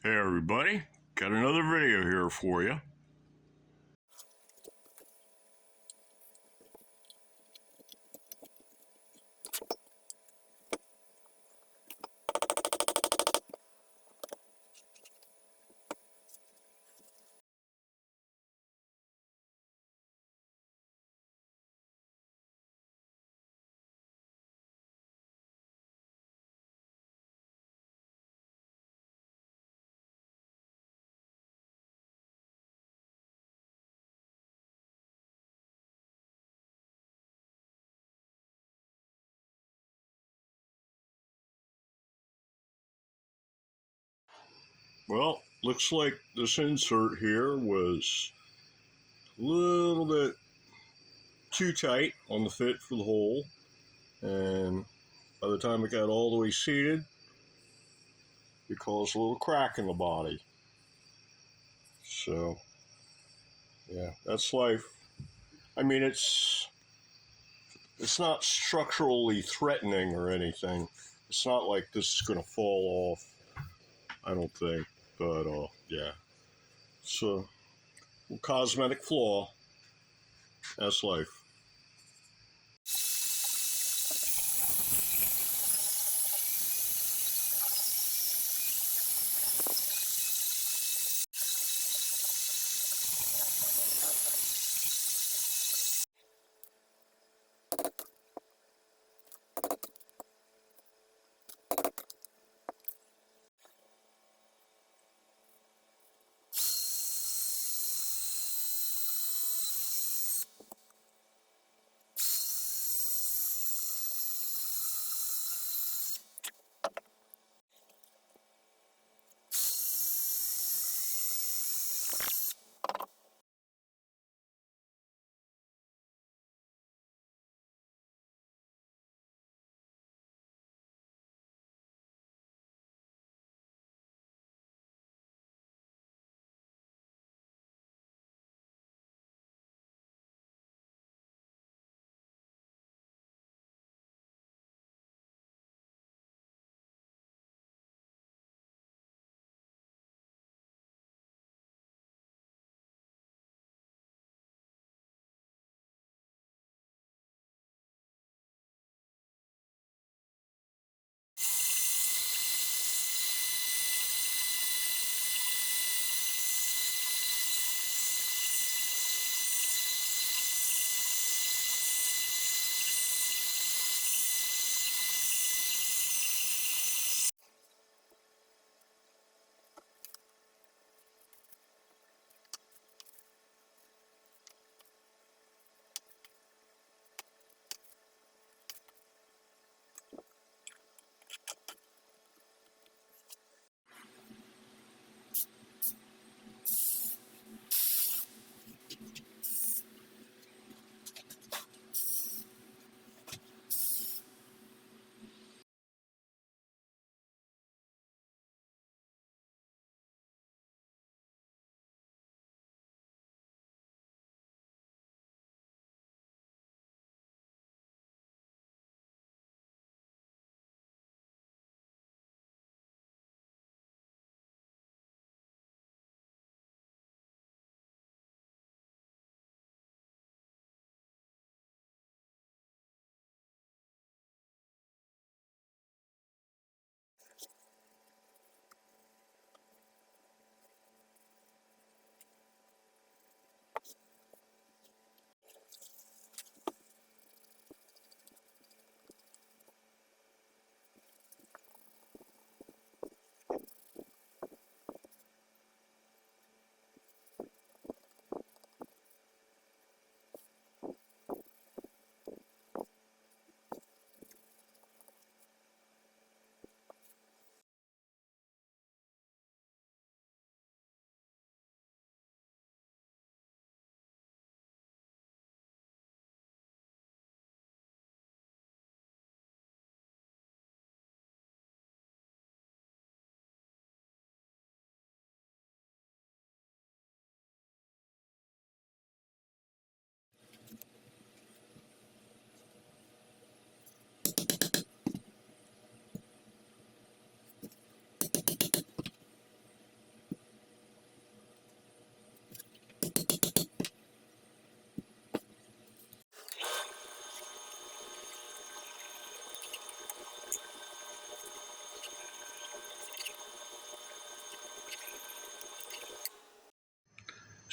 Hey everybody, got another video here for you. Well, looks like this insert here was a little bit too tight on the fit for the hole, and by the time it got all the way seated, it caused a little crack in the body. So, yeah, that's life. I mean, it's not structurally threatening or anything. It's not like this is going to fall off, I don't think. But, yeah. So, cosmetic flaw. That's life.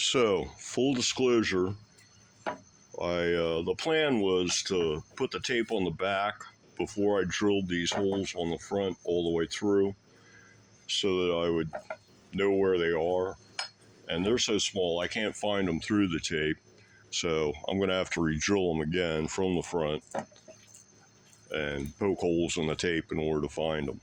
So, full disclosure, the plan was to put the tape on the back before I drilled these holes on the front all the way through so that I would know where they are. And they're so small I can't find them through the tape. So I'm going to have to re-drill them again from the front and poke holes in the tape in order to find them.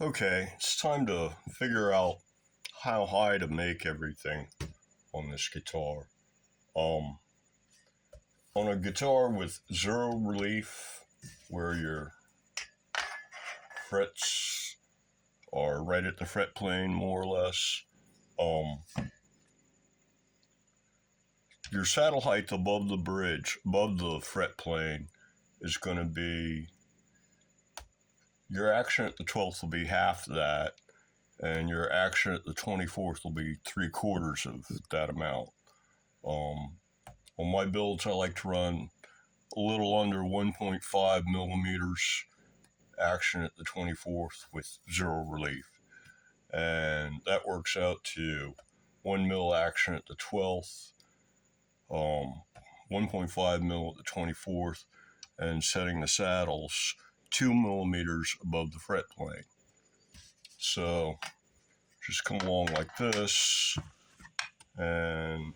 Okay, it's time to figure out how high to make everything on this guitar. On a guitar with zero relief, where your frets are right at the fret plane more or less, your saddle height above the bridge, above the fret plane, is going to be, your action at the 12th will be half that, and your action at the 24th will be 3/4 of that amount. On my builds, I like to run a little under 1.5 millimeters action at the 24th with zero relief. And that works out to 1 mil action at the 12th, 1.5 mil at the 24th, and setting the saddles 2 millimeters above the fret plane. So just come along like this and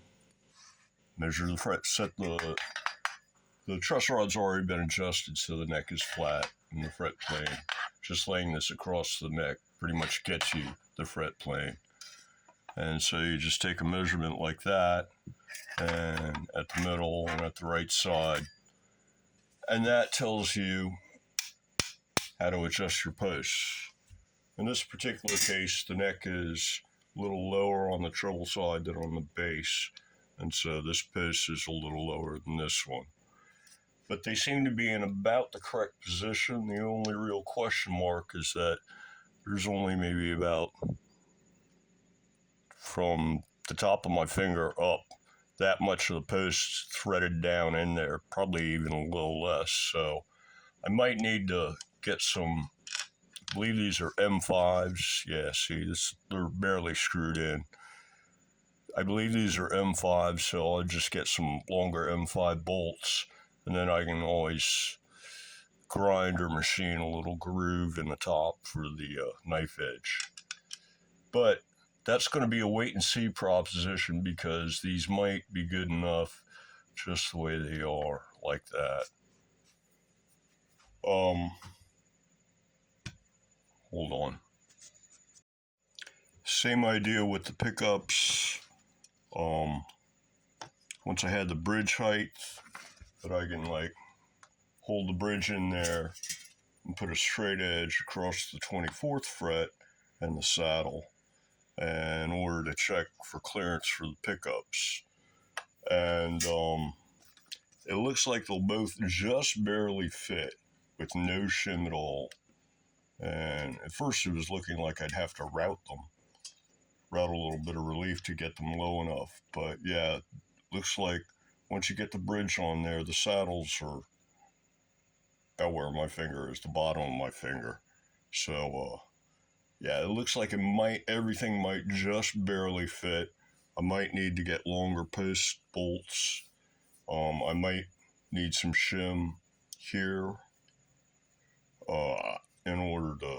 measure the fret, set the truss rod's already been adjusted so the neck is flat in the fret plane. Just laying this across the neck pretty much gets you the fret plane. And so you just take a measurement like that, and at the middle and at the right side, and that tells you how to adjust your posts. In this particular case, the neck is a little lower on the treble side than on the base, and so this post is a little lower than this one. But they seem to be in about the correct position. The only real question mark is that there's only maybe about from the top of my finger up that much of the post threaded down in there, probably even a little less. So I might need to get some, I believe these are M5s. Yeah, see, they're barely screwed in. I believe these are M5s, so I'll just get some longer M5 bolts, and then I can always grind or machine a little groove in the top for the knife edge. But that's going to be a wait and see proposition, because these might be good enough just the way they are, like that. Hold on. Same idea with the pickups. Once I had the bridge height, that I can like hold the bridge in there and put a straight edge across the 24th fret and the saddle, in order to check for clearance for the pickups. And it looks like they'll both just barely fit with no shim at all. And at first it was looking like I'd have to route a little bit of relief to get them low enough. But yeah, it looks like once you get the bridge on there, the saddles are about where my finger is, the bottom of my finger. So yeah, it looks like everything might just barely fit. I might need to get longer post bolts. I might need some shim here in order to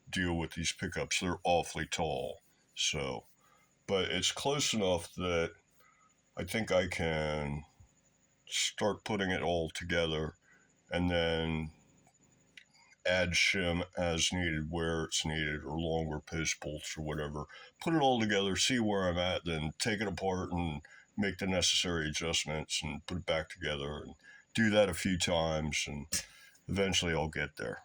deal with these pickups. They're awfully tall. So, but it's close enough that I think I can start putting it all together, and then add shim as needed where it's needed, or longer post bolts or whatever. Put it all together, see where I'm at, then take it apart and make the necessary adjustments and put it back together, and do that a few times, and eventually I'll get there.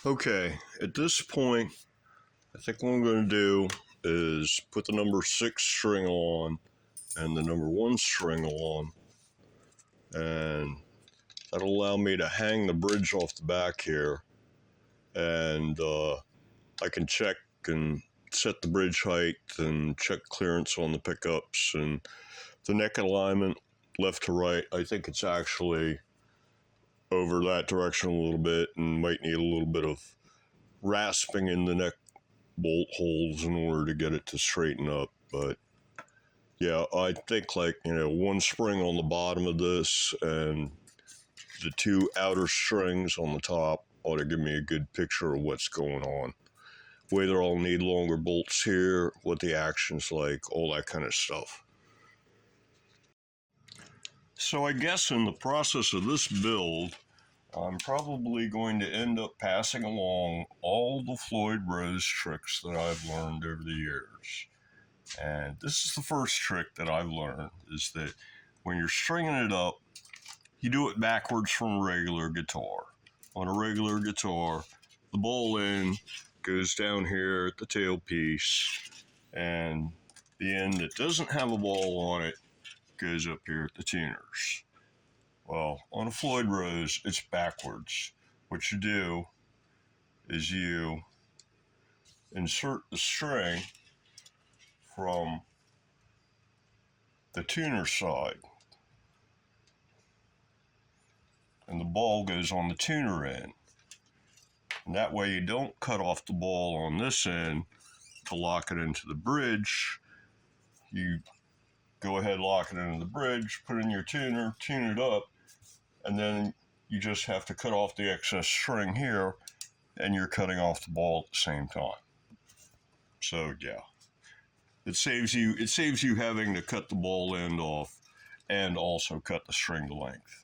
Okay, at this point, I think what I'm going to do is put the number 6 string on and the number 1 string on, and that'll allow me to hang the bridge off the back here, and I can check and set the bridge height and check clearance on the pickups and the neck alignment left to right. I think it's actually over that direction a little bit and might need a little bit of rasping in the neck bolt holes in order to get it to straighten up. But yeah, I think like, 1 spring on the bottom of this and the 2 outer strings on the top ought to give me a good picture of what's going on. whether I'll need longer bolts here, what the action's like, all that kind of stuff. So I guess in the process of this build, I'm probably going to end up passing along all the Floyd Rose tricks that I've learned over the years. And this is the first trick that I've learned, is that when you're stringing it up, you do it backwards from a regular guitar. On a regular guitar, the ball end goes down here at the tailpiece, and the end that doesn't have a ball on it goes up here at the tuners. Well, on a Floyd Rose, it's backwards. What you do is you insert the string from the tuner side, and the ball goes on the tuner end. And that way you don't cut off the ball on this end to lock it into the bridge. You go ahead, lock it into the bridge, put in your tuner, tune it up, and then you just have to cut off the excess string here, and you're cutting off the ball at the same time. So yeah, it saves you having to cut the ball end off and also cut the string to length.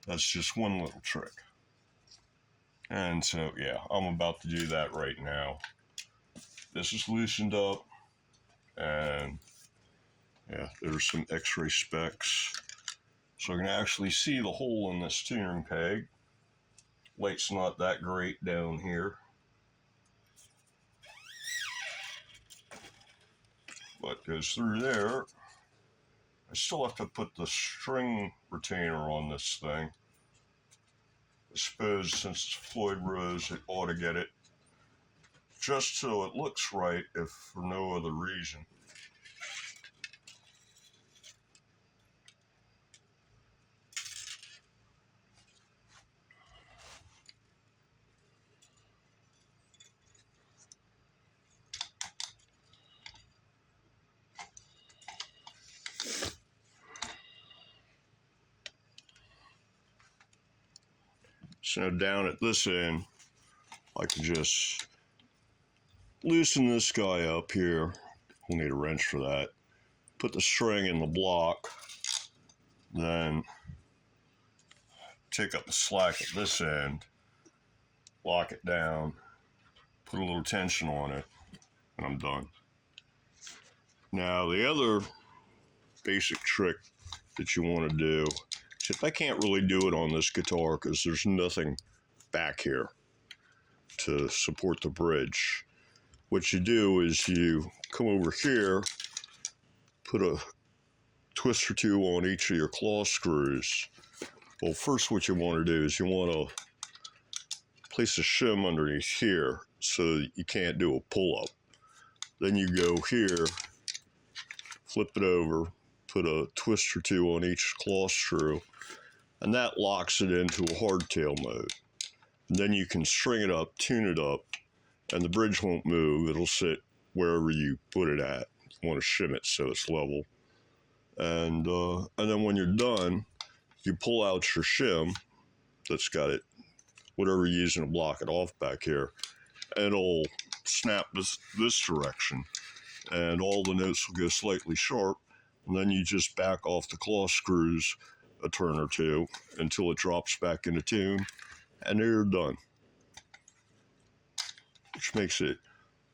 That's just one little trick. And so yeah, I'm about to do that right now. This is loosened up, and yeah, there's some x-ray specs. So I can actually see the hole in this tuning peg. Light's not that great down here, but goes through there. I still have to put the string retainer on this thing. I suppose since it's Floyd Rose, it ought to get it just so it looks right, if for no other reason. So down at this end, I can just loosen this guy up here. We'll need a wrench for that. Put the string in the block, then take up the slack at this end, lock it down, put a little tension on it, and I'm done. Now the other basic trick that you want to do, except I can't really do it on this guitar because there's nothing back here to support the bridge. What you do is you come over here, put a twist or two on each of your claw screws. Well, first what you want to do is you want to place a shim underneath here so you can't do a pull-up. Then you go here, flip it over, put a twist or two on each claw screw, and that locks it into a hardtail mode. And then you can string it up, tune it up, and the bridge won't move. It'll sit wherever you put it at. You want to shim it so it's level. And then when you're done, you pull out your shim that's got it, whatever you're using to block it off back here, and it'll snap this direction, and all the notes will go slightly sharp, and then you just back off the claw screws a turn or two until it drops back into tune, and you're done. Which makes it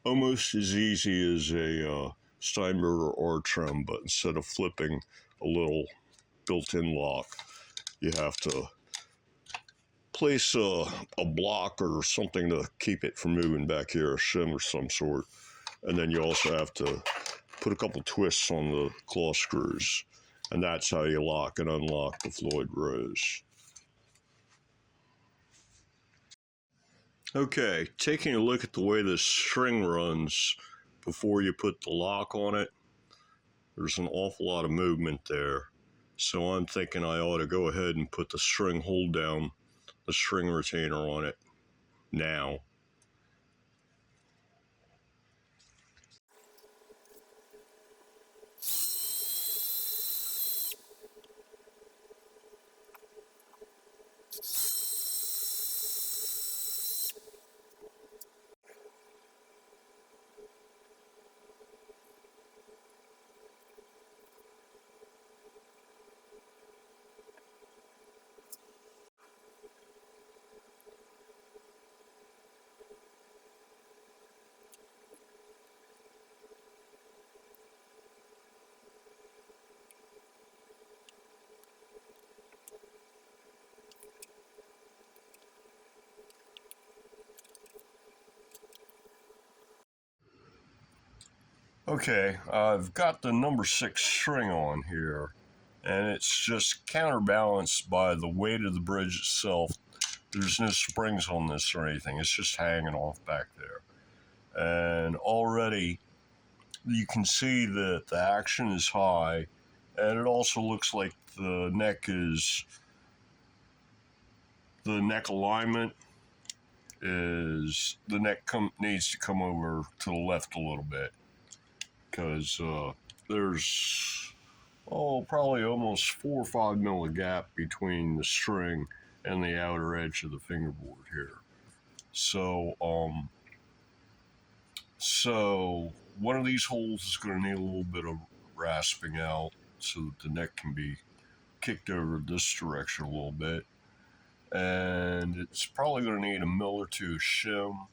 almost as easy as a Steinberger or Trem, but instead of flipping a little built-in lock, you have to place a block or something to keep it from moving back here, a shim or some sort. And then you also have to put a couple twists on the claw screws. And that's how you lock and unlock the Floyd Rose. Okay, taking a look at the way this string runs before you put the lock on it, there's an awful lot of movement there. So I'm thinking I ought to go ahead and put the string hold down, the string retainer on it now. Okay, I've got the number 6 string on here, and it's just counterbalanced by the weight of the bridge itself. There's no springs on this or anything, it's just hanging off back there. And already you can see that the action is high, and it also looks like the neck alignment is the neck needs to come over to the left a little bit, because there's probably almost 4 or 5 mil gap between the string and the outer edge of the fingerboard here. So one of these holes is going to need a little bit of rasping out so that the neck can be kicked over this direction a little bit. And it's probably going to need a mil or two of shim.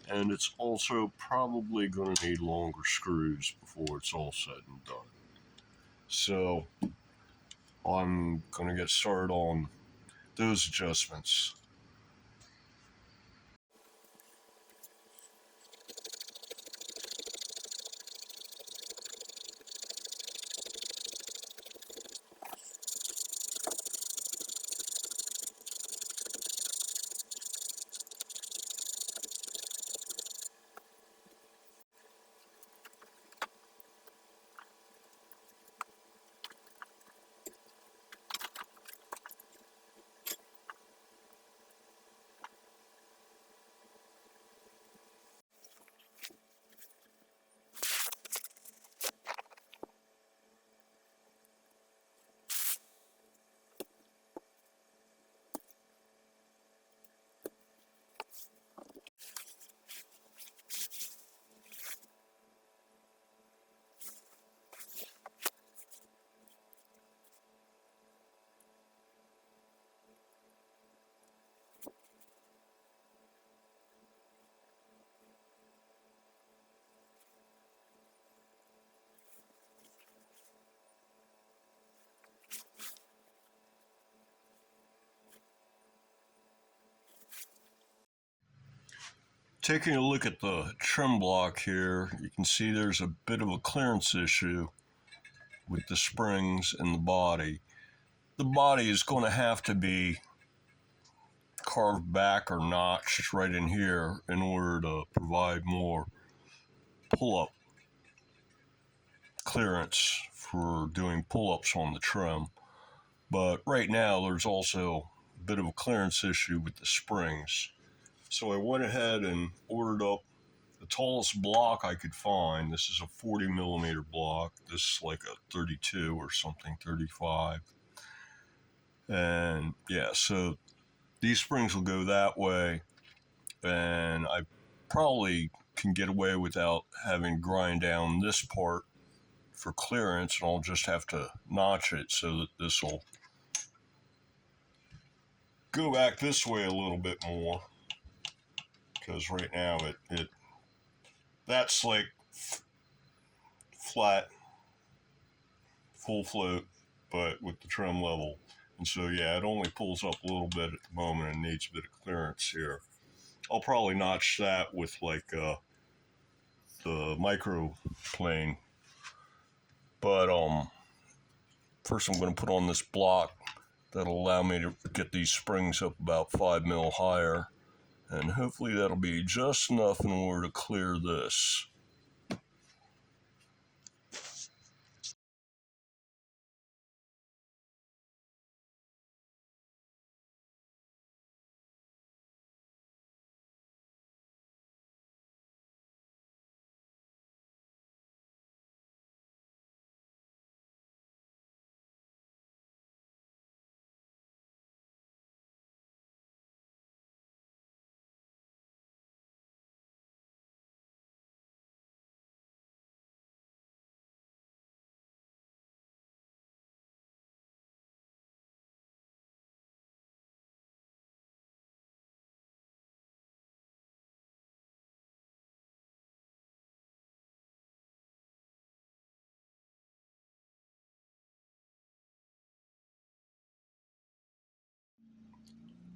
And it's also probably going to need longer screws before it's all said and done. So I'm going to get started on those adjustments. Taking a look at the trim block here, you can see there's a bit of a clearance issue with the springs and the body. The body is going to have to be carved back or notched right in here in order to provide more pull-up clearance for doing pull-ups on the trim. But right now there's also a bit of a clearance issue with the springs. So I went ahead and ordered up the tallest block I could find. This is a 40 millimeter block. This is like a 32 or something, 35. And yeah, so these springs will go that way, and I probably can get away without having to grind down this part for clearance, and I'll just have to notch it so that this will go back this way a little bit more, because right now that's like flat, full float, but with the trim level. And so yeah, it only pulls up a little bit at the moment and needs a bit of clearance here. I'll probably notch that with like the micro plane. But first I'm going to put on this block that'll allow me to get these springs up about 5 mil higher, and hopefully that'll be just enough in order to clear this.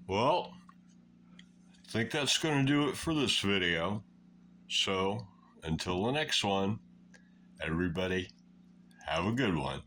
Well, I think that's going to do it for this video. So, until the next one, Everybody, have a good one.